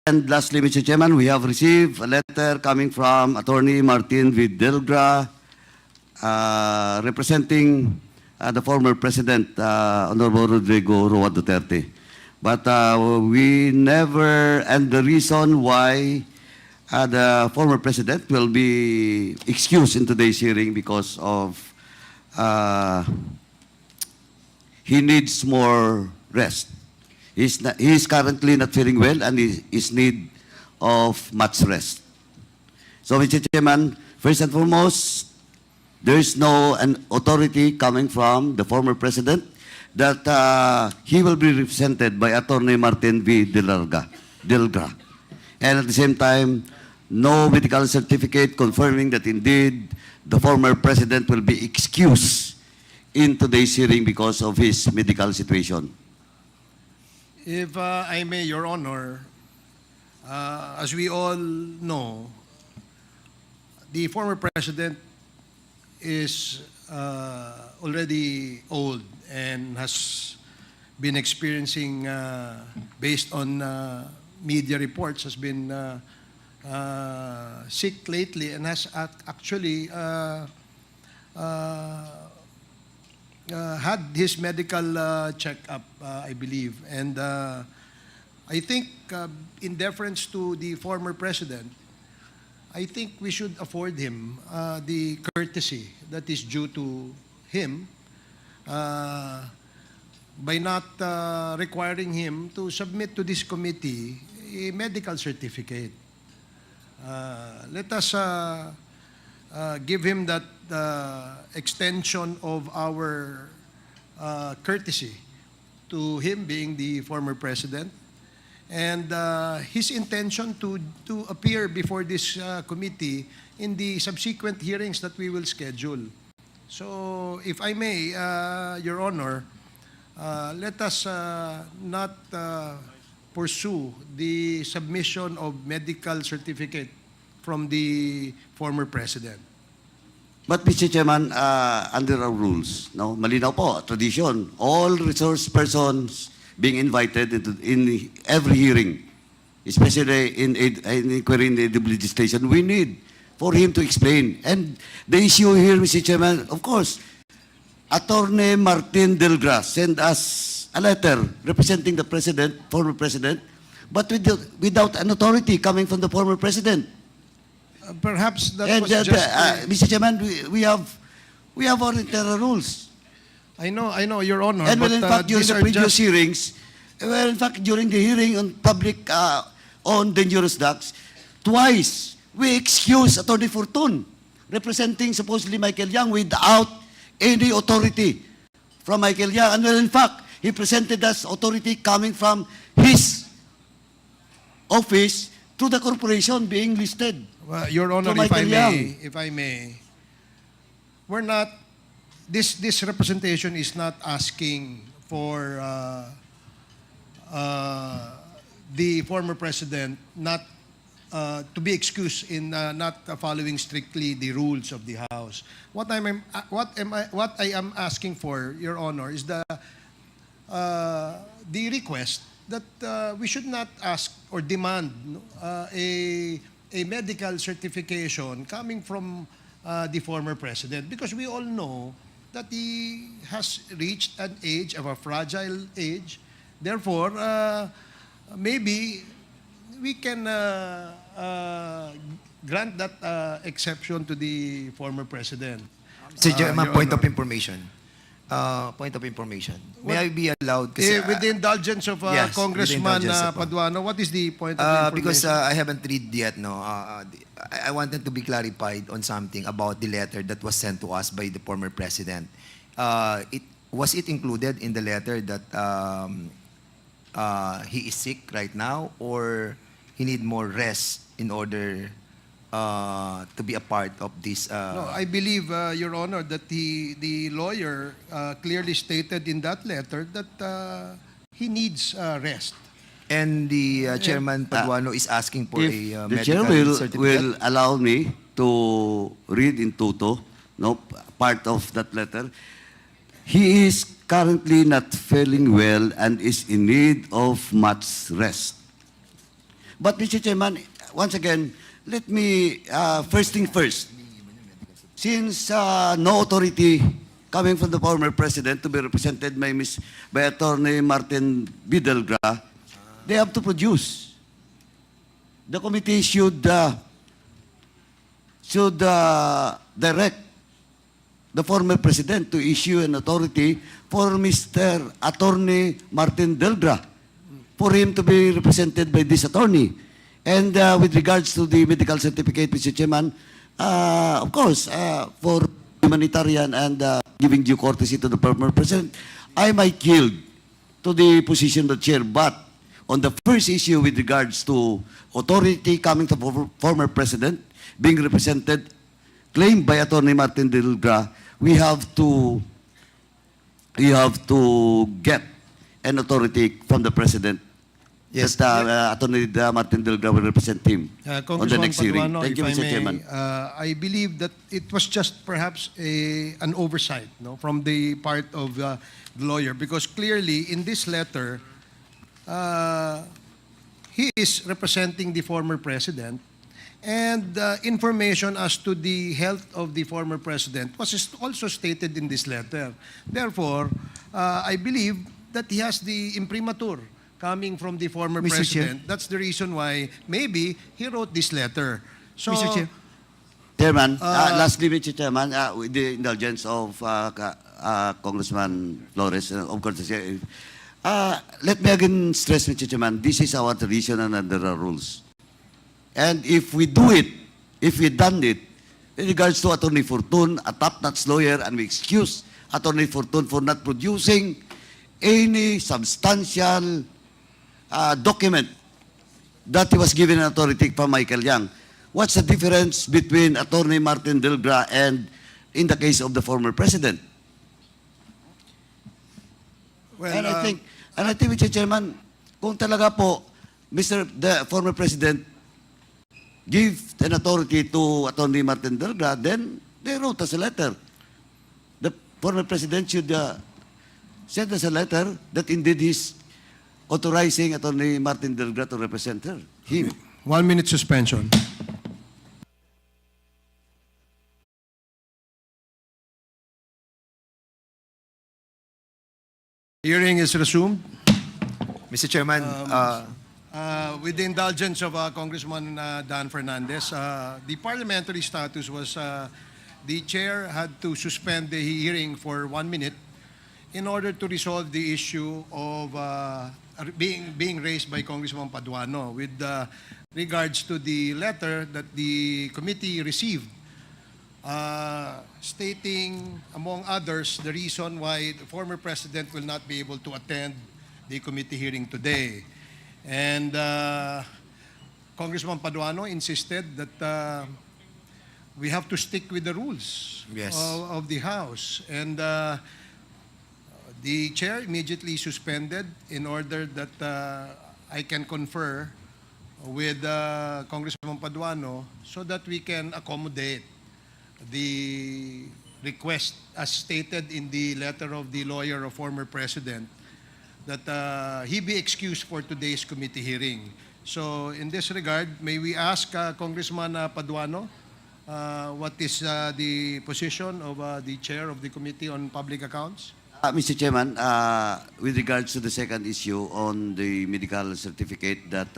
And lastly, Mr. Chairman, we have received a letter coming from Attorney Martin Videlgra, representing the former President, Honorable Rodrigo Roa Duterte. But we never, and the reason why the former President will be excused in today's hearing because of he needs more rest. He is currently not feeling well and he is need of much rest. So, Mr. Chairman, first and foremost, there is no an authority coming from the former president that he will be represented by Attorney Martin V. Delga. And at the same time, no medical certificate confirming that indeed the former president will be excused in today's hearing because of his medical situation. If I may, Your Honor, as we all know, the former president is already old and has been experiencing, based on media reports, has been sick lately and has actually had his medical checkup, I believe. And I think, in deference to the former president, I think we should afford him the courtesy that is due to him by not requiring him to submit to this committee a medical certificate. Let us give him that extension of our courtesy to him being the former president, and his intention to appear before this committee in the subsequent hearings that we will schedule. So, if I may, Your Honor, let us not pursue the submission of medical certificate from the former president. But Mr. Chairman, under our rules, no, malinaw po, tradisyon, all resource persons being invited in every hearing, especially in inquiry in the legislation, we need for him to explain. And the issue here, Mr. Chairman, of course, Attorney Martin Delgra sent us a letter representing the president, former president, but without an authority coming from the former president. Perhaps that And was just... Mr. Chairman, we have our internal rules. I know, Your Honor. And but, in fact, during these the are previous just... hearings, in fact, during the hearing on public, on dangerous drugs, twice we excused Attorney Fortun, representing supposedly Michael Young, without any authority from Michael Young. And well, in fact, he presented us authority coming from his office to the corporation being listed. Your Honor, to Michael Young. if I may, we're not, this representation is not asking for the former president not to be excused in not following strictly the rules of the House. What I am asking for, Your Honor, is the request that we should not ask or demand a medical certification coming from the former president, because we all know that he has reached an age of a fragile age. Therefore, maybe we can grant that exception to the former president. Mr. Chairman, Your point Honor. of information. Point of information. May I be allowed? Kasi, With the indulgence of yes, with the Congressman indulgence of- Paduano, what is the point of information? because I haven't read yet, no. I wanted to be clarified on something about the letter that was sent to us by the former president. Was it included in the letter that he is sick right now, or he need more rest in order to be a part of this? No, I believe, Your Honor, that the lawyer clearly stated in that letter that he needs rest. And the Chairman Paduano is asking for If a the chair medical certificate. will allow me to read in toto, no, part of that letter, he is currently not feeling well and is in need of much rest. But Mr. Chairman, once again, let me, first thing first, since no authority coming from the former president to be represented by Attorney Martin Bidelgra, they have to produce. The committee should direct the former president to issue an authority for Mr. Attorney Martin Delgra, for him to be represented by this attorney. And with regards to the medical certificate, Mr. Chairman, of course, for humanitarian and giving due courtesy to the former president, I might yield to the position of the chair. But on the first issue with regards to authority coming to former president being represented, claimed by Attorney Martin Delgra, we have to get an authority from the president. Yes. That Attorney Martin Delgra will represent him on the Congressman next hearing. Paduano, Thank you, if I Mr. may, Chairman. I believe that it was just perhaps an oversight, no, from the part of the lawyer, because clearly in this letter, he is representing the former president, and information as to the health of the former president was also stated in this letter. Therefore, I believe that he has the imprimatur coming from the former Mr. Chair. president. That's the reason why maybe he wrote this letter. So, Mr. Chair. Chairman, lastly, Mr. Chairman, with the indulgence of Congressman Flores, of course, let me again stress, Mr. Chairman, this is our tradition and under our rules. And if we do it, if we done it, in regards to Attorney Fortun, a top-notch lawyer, and we excuse Attorney Fortun for not producing any substantial document that he was given an authority from Michael Yang. What's the difference between Attorney Martin Delgra and in the case of the former president? well, And I think, Mr. Chairman, kung talaga po, the former president give an authority to Attorney Martin Delgra, then they wrote us a letter. The former president should send us a letter that indeed he's authorizing Attorney Martin Delgra to represent him. 1 minute suspension. Hearing is resumed. Mr. Chairman, With the indulgence of Congressman Dan Fernandez, the parliamentary status was the chair had to suspend the hearing for 1 minute in order to resolve the issue of being raised by Congressman Paduano with regards to the letter that the committee received stating, among others, the reason why the former president will not be able to attend the committee hearing today. And Congressman Paduano insisted that we have to stick with the rules Yes. of the House. And the chair immediately suspended in order that I can confer with Congressman Paduano so that we can accommodate the request as stated in the letter of the lawyer of former president that he be excused for today's committee hearing. So in this regard, may we ask Congressman Paduano what is the position of the chair of the Committee on Public Accounts? Mr. Chairman, with regards to the second issue on the medical certificate that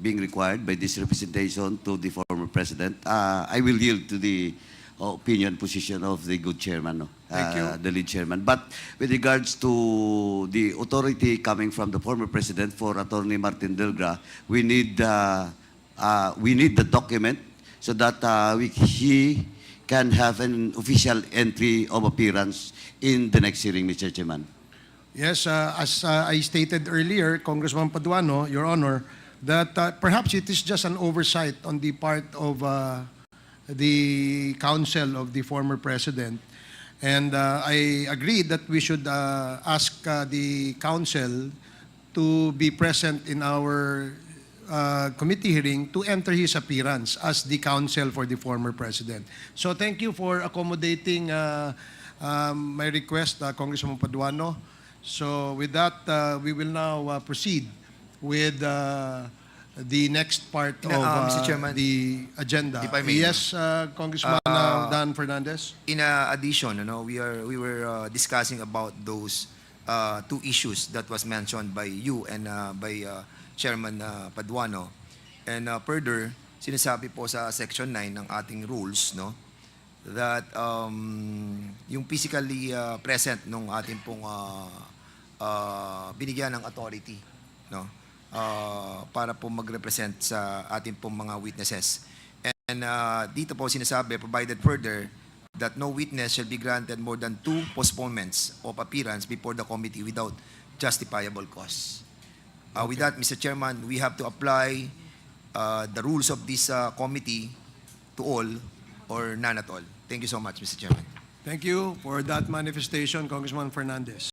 being required by this representation to the former president, I will yield to the opinion position of the good chairman, no? Thank you. The lead chairman. But with regards to the authority coming from the former president for Attorney Martin Delgra, we need the document so that he can have an official entry of appearance in the next hearing, Mr. Chairman. Yes, as I stated earlier, Congressman Paduano, Your Honor, that perhaps it is just an oversight on the part of the counsel of the former president. And I agree that we should ask the counsel to be present in our committee hearing to enter his appearance as the counsel for the former president. So thank you for accommodating my request, Congressman Paduano. So with that, we will now proceed with the next part of Mr. Chairman, the agenda. if I may. Yes, Congressman Dan Fernandez. In addition, we were discussing about those two issues that was mentioned by you and by Chairman Paduano. And further, sinasabi po sa Section 9 ng ating rules, no, that yung physically present nung ating pong binigyan ng authority, no, para po mag-represent sa ating pong mga witnesses. And dito po sinasabi, provided further, that no witness shall be granted more than 2 postponements of appearance before the committee without justifiable cause. With that, Mr. Chairman, we have to apply the rules of this committee to all or none at all. Thank you so much, Mr. Chairman. Thank you for that manifestation, Congressman Fernandez.